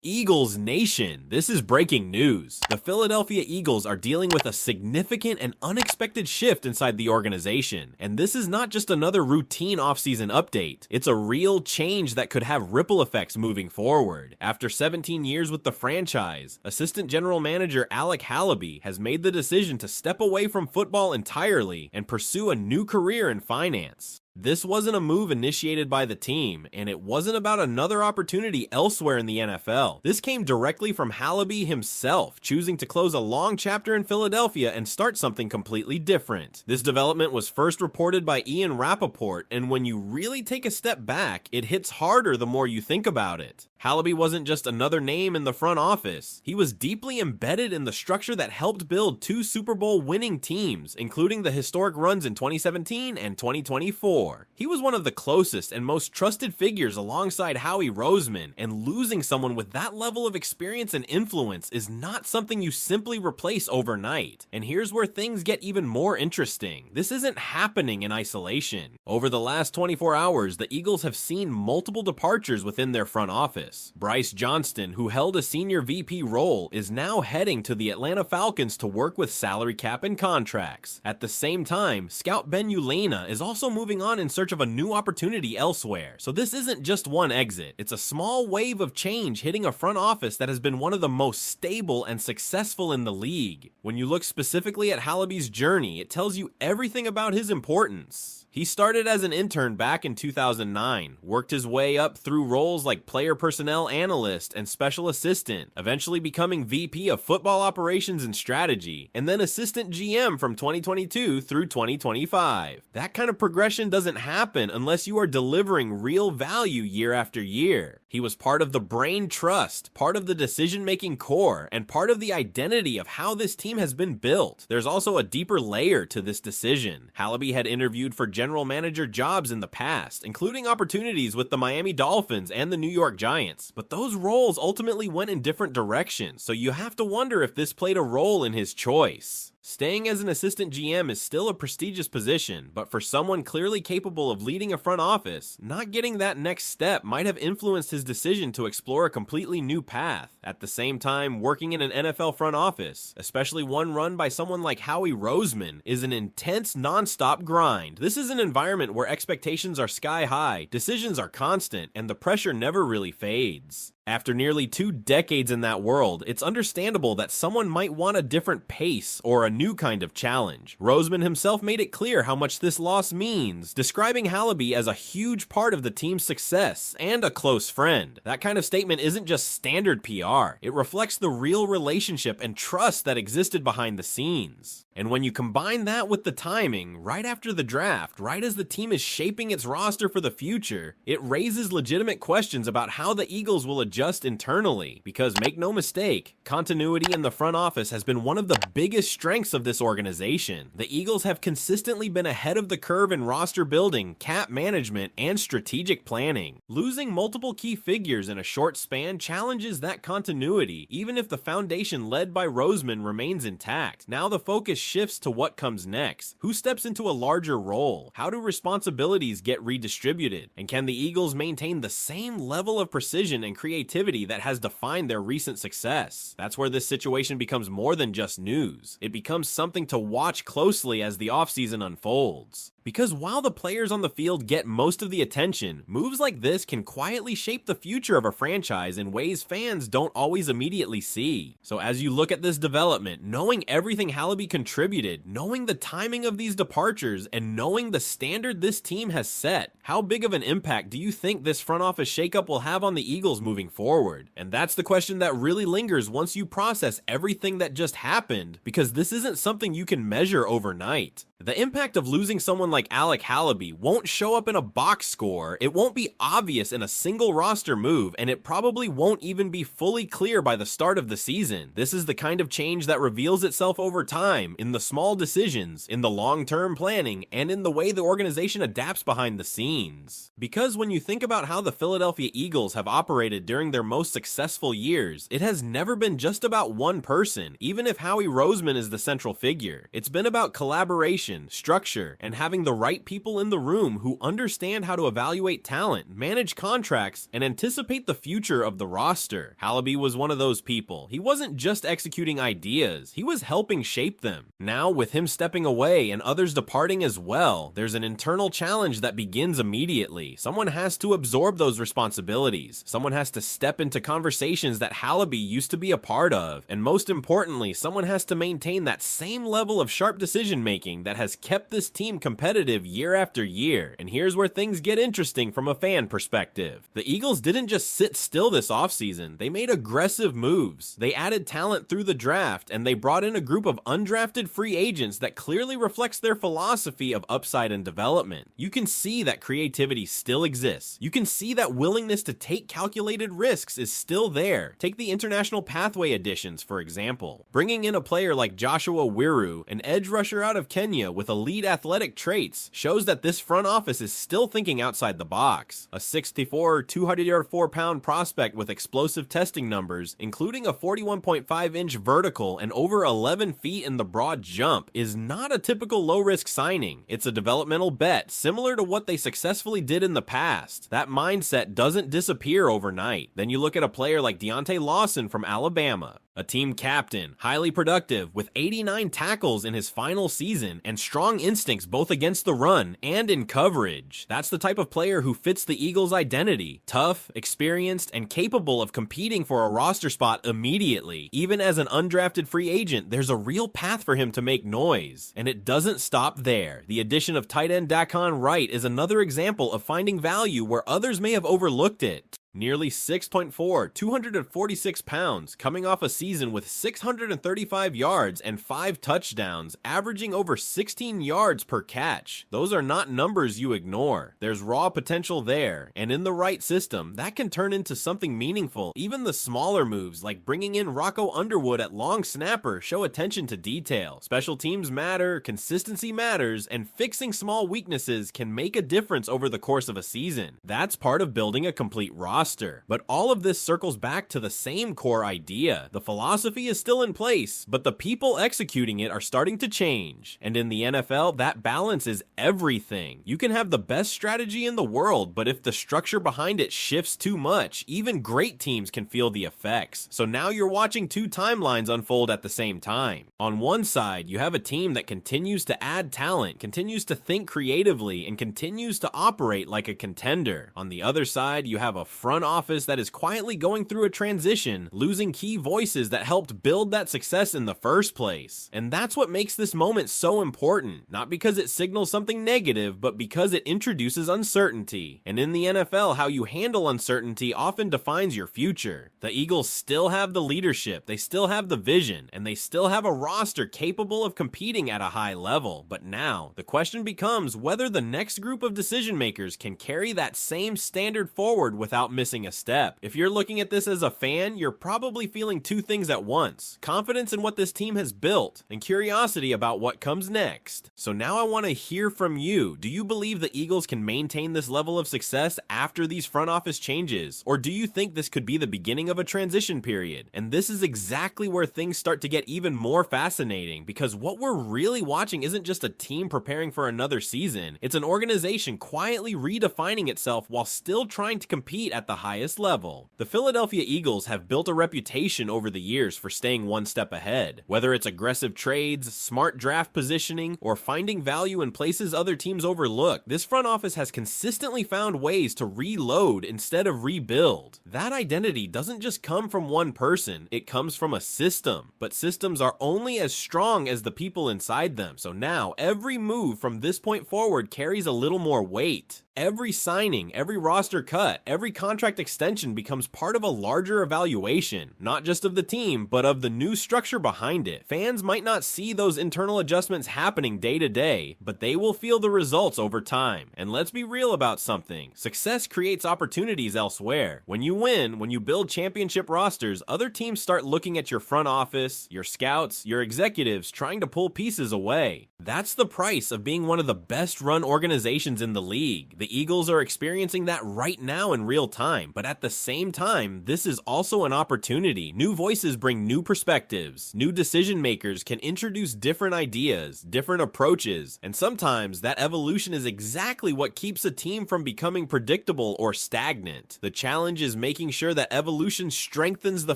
Eagles Nation, this is breaking news. The Philadelphia Eagles are dealing with a significant and unexpected shift inside the organization. And this is not just another routine offseason update. It's a real change that could have ripple effects moving forward. After 17 years with the franchise, Assistant General Manager Alec Halaby has made the decision to step away from football entirely and pursue a new career in finance. This wasn't a move initiated by the team, and it wasn't about another opportunity elsewhere in the NFL. This came directly from Halaby himself, choosing to close a long chapter in Philadelphia and start something completely different. This development was first reported by Ian Rappaport, and when you really take a step back, it hits harder the more you think about it. Halaby wasn't just another name in the front office. He was deeply embedded in the structure that helped build two Super Bowl winning teams, including the historic runs in 2017 and 2024. He was one of the closest and most trusted figures alongside Howie Roseman, and losing someone with that level of experience and influence is not something you simply replace overnight. And here's where things get even more interesting. This isn't happening in isolation. Over the last 24 hours, the Eagles have seen multiple departures within their front office. Bryce Johnston, who held a senior VP role, is now heading to the Atlanta Falcons to work with salary cap and contracts. At the same time, Scout Ben Ulena is also moving on in search of a new opportunity elsewhere. So this isn't just one exit. It's a small wave of change hitting a front office that has been one of the most stable and successful in the league. When you look specifically at Halaby's journey, it tells you everything about his importance. He started as an intern back in 2009, worked his way up through roles like player personnel analyst and special assistant, eventually becoming VP of football operations and strategy, and then assistant GM from 2022 through 2025. That kind of progression doesn't happen unless you are delivering real value year after year. He was part of the brain trust, part of the decision-making core, and part of the identity of how this team has been built. There's also a deeper layer to this decision. Halaby had interviewed for general manager jobs in the past, including opportunities with the Miami Dolphins and the New York Giants, but those roles ultimately went in different directions, so you have to wonder if this played a role in his choice. Staying as an assistant GM is still a prestigious position, but for someone clearly capable of leading a front office, not getting that next step might have influenced his decision to explore a completely new path. At the same time, working in an NFL front office, especially one run by someone like Howie Roseman, is an intense, non-stop grind. This is an environment where expectations are sky high, decisions are constant, and the pressure never really fades. After nearly 2 decades in that world, it's understandable that someone might want a different pace or a new kind of challenge. Roseman himself made it clear how much this loss means, describing Halaby as a huge part of the team's success and a close friend. That kind of statement isn't just standard PR. It reflects the real relationship and trust that existed behind the scenes. And when you combine that with the timing, right after the draft, right as the team is shaping its roster for the future, it raises legitimate questions about how the Eagles will adjust internally. Because make no mistake, continuity in the front office has been one of the biggest strengths of this organization. The Eagles have consistently been ahead of the curve in roster building, cap management, and strategic planning. Losing multiple key figures in a short span challenges that continuity, even if the foundation led by Roseman remains intact. Now the focus shifts to what comes next. Who steps into a larger role? How do responsibilities get redistributed? And can the Eagles maintain the same level of precision and creativity that has defined their recent success? That's where this situation becomes more than just news. It becomes something to watch closely as the offseason unfolds. Because while the players on the field get most of the attention, moves like this can quietly shape the future of a franchise in ways fans don't always immediately see. So as you look at this development, knowing everything Halaby contributed, knowing the timing of these departures, and knowing the standard this team has set, how big of an impact do you think this front office shakeup will have on the Eagles moving forward? And that's the question that really lingers once you process everything that just happened, because this isn't something you can measure overnight. The impact of losing someone like Alec Halaby won't show up in a box score, it won't be obvious in a single roster move, and it probably won't even be fully clear by the start of the season. This is the kind of change that reveals itself over time, in the small decisions, in the long-term planning, and in the way the organization adapts behind the scenes. Because when you think about how the Philadelphia Eagles have operated during their most successful years, it has never been just about one person, even if Howie Roseman is the central figure. It's been about collaboration, communication, structure, and having the right people in the room who understand how to evaluate talent, manage contracts, and anticipate the future of the roster. Halaby was one of those people. He wasn't just executing ideas, he was helping shape them. Now, with him stepping away and others departing as well, there's an internal challenge that begins immediately. Someone has to absorb those responsibilities. Someone has to step into conversations that Halaby used to be a part of. And most importantly, someone has to maintain that same level of sharp decision making that has kept this team competitive year after year. And here's where things get interesting from a fan perspective. The Eagles didn't just sit still this offseason, they made aggressive moves. They added talent through the draft, and they brought in a group of undrafted free agents that clearly reflects their philosophy of upside and development. You can see that creativity still exists. You can see that willingness to take calculated risks is still there. Take the international pathway additions, for example. Bringing in a player like Joshua Wiru, an edge rusher out of Kenya with elite athletic traits, shows that this front office is still thinking outside the box. A 6'4", 204-pound prospect with explosive testing numbers, including a 41.5-inch vertical and over 11 feet in the broad jump, is not a typical low-risk signing. It's a developmental bet, similar to what they successfully did in the past. That mindset doesn't disappear overnight. Then you look at a player like Deontay Lawson from Alabama. A team captain, highly productive, with 89 tackles in his final season, and strong instincts both against the run and in coverage. That's the type of player who fits the Eagles' identity. Tough, experienced, and capable of competing for a roster spot immediately. Even as an undrafted free agent, there's a real path for him to make noise. And it doesn't stop there. The addition of tight end Daquan Wright is another example of finding value where others may have overlooked it. Nearly 6'4", 246 pounds, coming off a season with 635 yards and 5 touchdowns, averaging over 16 yards per catch. Those are not numbers you ignore. There's raw potential there, and in the right system, that can turn into something meaningful. Even the smaller moves, like bringing in Rocco Underwood at long snapper, show attention to detail. Special teams matter, consistency matters, and fixing small weaknesses can make a difference over the course of a season. That's part of building a complete roster. But all of this circles back to the same core idea. The philosophy is still in place, but the people executing it are starting to change. And in the NFL, that balance is everything. You can have the best strategy in the world, but if the structure behind it shifts too much, even great teams can feel the effects. So now you're watching two timelines unfold at the same time. On one side, you have a team that continues to add talent, continues to think creatively, and continues to operate like a contender. On the other side, you have a front office that is quietly going through a transition, losing key voices that helped build that success in the first place. And that's what makes this moment so important, not because it signals something negative, but because it introduces uncertainty. And in the NFL, how you handle uncertainty often defines your future. The Eagles still have the leadership, they still have the vision, and they still have a roster capable of competing at a high level. But now, the question becomes whether the next group of decision makers can carry that same standard forward without missing a step. If you're looking at this as a fan, you're probably feeling two things at once: confidence in what this team has built, and curiosity about what comes next. So now I want to hear from you. Do you believe the Eagles can maintain this level of success after these front office changes? Or do you think this could be the beginning of a transition period? And this is exactly where things start to get even more fascinating, because what we're really watching isn't just a team preparing for another season. It's an organization quietly redefining itself while still trying to compete at the highest level. The Philadelphia Eagles have built a reputation over the years for staying one step ahead. Whether it's aggressive trades, smart draft positioning, or finding value in places other teams overlook, this front office has consistently found ways to reload instead of rebuild. That identity doesn't just come from one person, it comes from a system. But systems are only as strong as the people inside them, so now every move from this point forward carries a little more weight. Every signing, every roster cut, every contract extension becomes part of a larger evaluation, not just of the team, but of the new structure behind it. Fans might not see those internal adjustments happening day to day, but they will feel the results over time. And let's be real about something. Success creates opportunities elsewhere. When you win, when you build championship rosters, other teams start looking at your front office, your scouts, your executives, trying to pull pieces away. That's the price of being one of the best run organizations in the league. The Eagles are experiencing that right now in real time. time, but at the same time, this is also an opportunity. New voices bring new perspectives. New decision makers can introduce different ideas, different approaches, and sometimes that evolution is exactly what keeps a team from becoming predictable or stagnant. The challenge is making sure that evolution strengthens the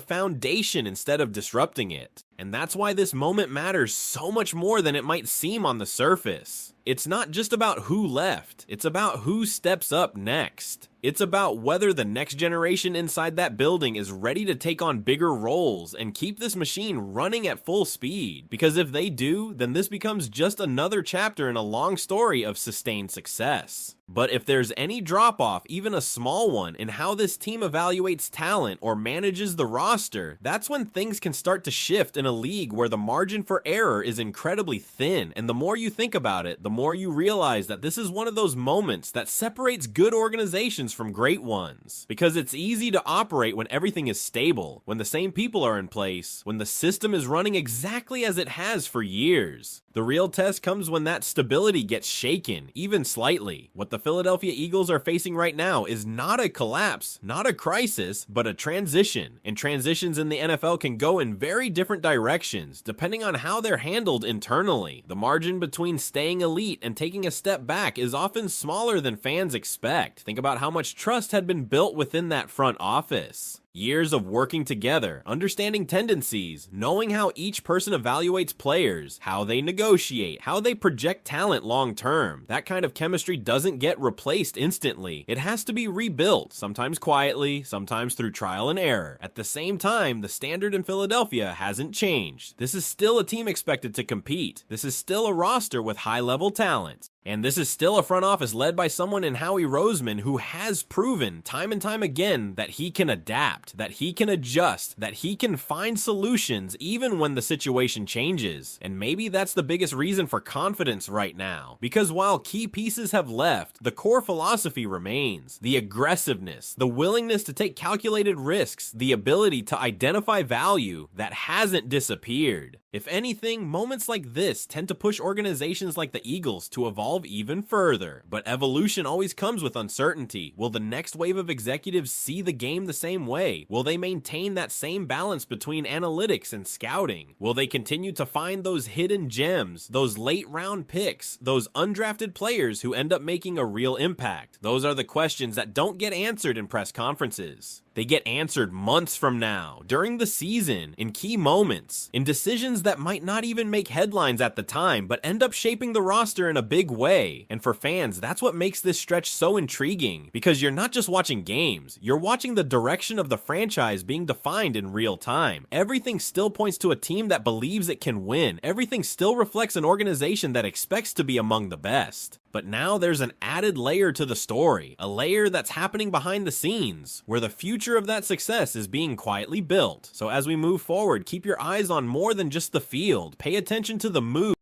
foundation instead of disrupting it. And that's why this moment matters so much more than it might seem on the surface. It's not just about who left, it's about who steps up next. It's about whether the next generation inside that building is ready to take on bigger roles and keep this machine running at full speed. Because if they do, then this becomes just another chapter in a long story of sustained success. But if there's any drop-off, even a small one, in how this team evaluates talent or manages the roster, that's when things can start to shift in a league where the margin for error is incredibly thin. And the more you think about it, the more you realize that this is one of those moments that separates good organizations from great ones. Because it's easy to operate when everything is stable, when the same people are in place, when the system is running exactly as it has for years. The real test comes when that stability gets shaken, even slightly. What the Philadelphia Eagles are facing right now is not a collapse, not a crisis, but a transition. And transitions in the NFL can go in very different directions, depending on how they're handled internally. The margin between staying elite and taking a step back is often smaller than fans expect. Think about how much trust had been built within that front office. Years of working together, understanding tendencies, knowing how each person evaluates players, how they negotiate, how they project talent long term. That kind of chemistry doesn't get replaced instantly. It has to be rebuilt, sometimes quietly, sometimes through trial and error. At the same time, the standard in Philadelphia hasn't changed. This is still a team expected to compete. This is still a roster with high-level talent. And this is still a front office led by someone in Howie Roseman who has proven time and time again that he can adapt, that he can adjust, that he can find solutions even when the situation changes. And maybe that's the biggest reason for confidence right now. Because while key pieces have left, the core philosophy remains. The aggressiveness, the willingness to take calculated risks, the ability to identify value that hasn't disappeared. If anything, moments like this tend to push organizations like the Eagles to evolve even further. But evolution always comes with uncertainty. Will the next wave of executives see the game the same way? Will they maintain that same balance between analytics and scouting? Will they continue to find those hidden gems, those late round picks, those undrafted players who end up making a real impact? Those are the questions that don't get answered in press conferences. They get answered months from now, during the season, in key moments, in decisions that might not even make headlines at the time, but end up shaping the roster in a big way. And for fans, that's what makes this stretch so intriguing, because you're not just watching games, you're watching the direction of the franchise being defined in real time. Everything still points to a team that believes it can win. Everything still reflects an organization that expects to be among the best. But now there's an added layer to the story, a layer that's happening behind the scenes, where the future of that success is being quietly built. So as we move forward, keep your eyes on more than just the field. Pay attention to the move.